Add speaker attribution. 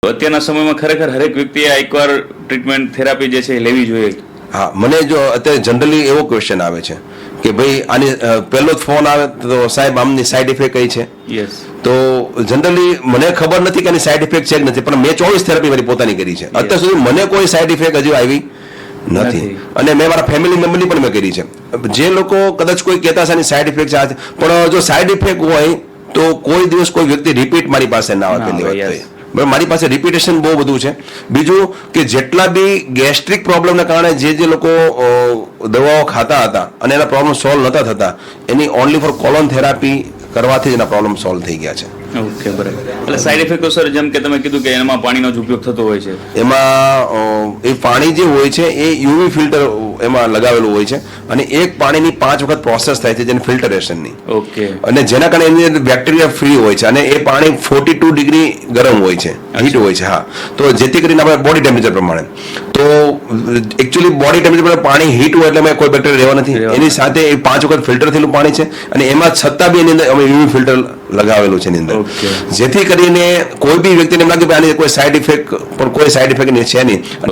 Speaker 1: અત્યારના સમયમાં ખરેખર હરેક વ્યક્તિએ એકવાર ટ્રીટમેન્ટ થેરાપી જે છે એ લેવી જોઈએ.
Speaker 2: હા, મને જો અત્યારે જનરલી એવો ક્વેશ્ચન આવે છે કે ભાઈ આની પહેલો જ ફોન આવે તો સાહેબ આમની સાઈડ ઇફેક્ટ કઈ છે.
Speaker 1: યસ.
Speaker 2: તો જનરલી મને ખબર નથી કે આની સાઈડ ઇફેક્ટ છે કે નથી, પણ મેં 24 થેરાપી મારી પોતાની કરી છે. અત્યાર સુધી મને કોઈ સાઈડ ઇફેક્ટ હજુ આવી નથી, અને મેં મારા ફેમિલી મેમ્બરની પણ મેં કરી છે. જે લોકો કદાચ કોઈ કહેતા છે આની સાઈડ ઇફેક્ટ છે, પણ જો સાઈડ ઇફેક્ટ હોય તો કોઈ દિવસ કોઈ વ્યક્તિ રિપીટ મારી પાસે ના આવે. પહેલી વાત તો મારી પાસે રિપીટેશન બહુ બધું છે. બીજું કે જેટલા બી ગેસ્ટ્રિક પ્રોબ્લેમના કારણે જે લોકો દવાઓ ખાતા હતા અને એના પ્રોબ્લેમ સોલ્વ નતા થતા, એની ઓનલી ફોર કોલોન થેરાપી કરવાથી જ એના પ્રોબ્લેમ સોલ્વ થઈ ગયા છે.
Speaker 1: ઓકે, બરાબર. એટલે સાઈડ ઇફેક્ટ તો સર જેમ કે તમે કીધું કે એમાં પાણીનો જ ઉપયોગ થતો હોય છે.
Speaker 2: એમાં એ પાણી જે હોય છે એ યુવી ફિલ્ટર એમાં લગાવેલું હોય છે, અને એક પાણીની 5 વખત પ્રોસેસ થાય છે જેને ફિલ્ટરેશનની.
Speaker 1: ઓકે.
Speaker 2: અને જેના કારણે એની અંદર બેક્ટેરિયા ફ્રી હોય છે, અને એ પાણી 42 ડિગ્રી ગરમ હોય છે, હીટ હોય છે. હા, તો જેથી કરીને આપણે બોડી ટેમ્પરેચર પ્રમાણે, તો એકચ્યુઅલી બોડી ટેમ્પરેચર પર પાણી હીટ હોય એટલે કોઈ બેક્ટેરિયા રહેવા નથી. એની સાથે એ 5 વખત ફિલ્ટર થયેલું પાણી છે, અને એમાં છતાં બી એની અંદર અમે યુવી ફિલ્ટર લગાવેલું છે એની અંદર, જેથી કરીને કોઈ બી વ્યક્તિને એમ લાગે કે આની કોઈ સાઈડ ઇફેક્ટ, પણ કોઈ સાઈડ ઇફેક્ટ છે નહીં.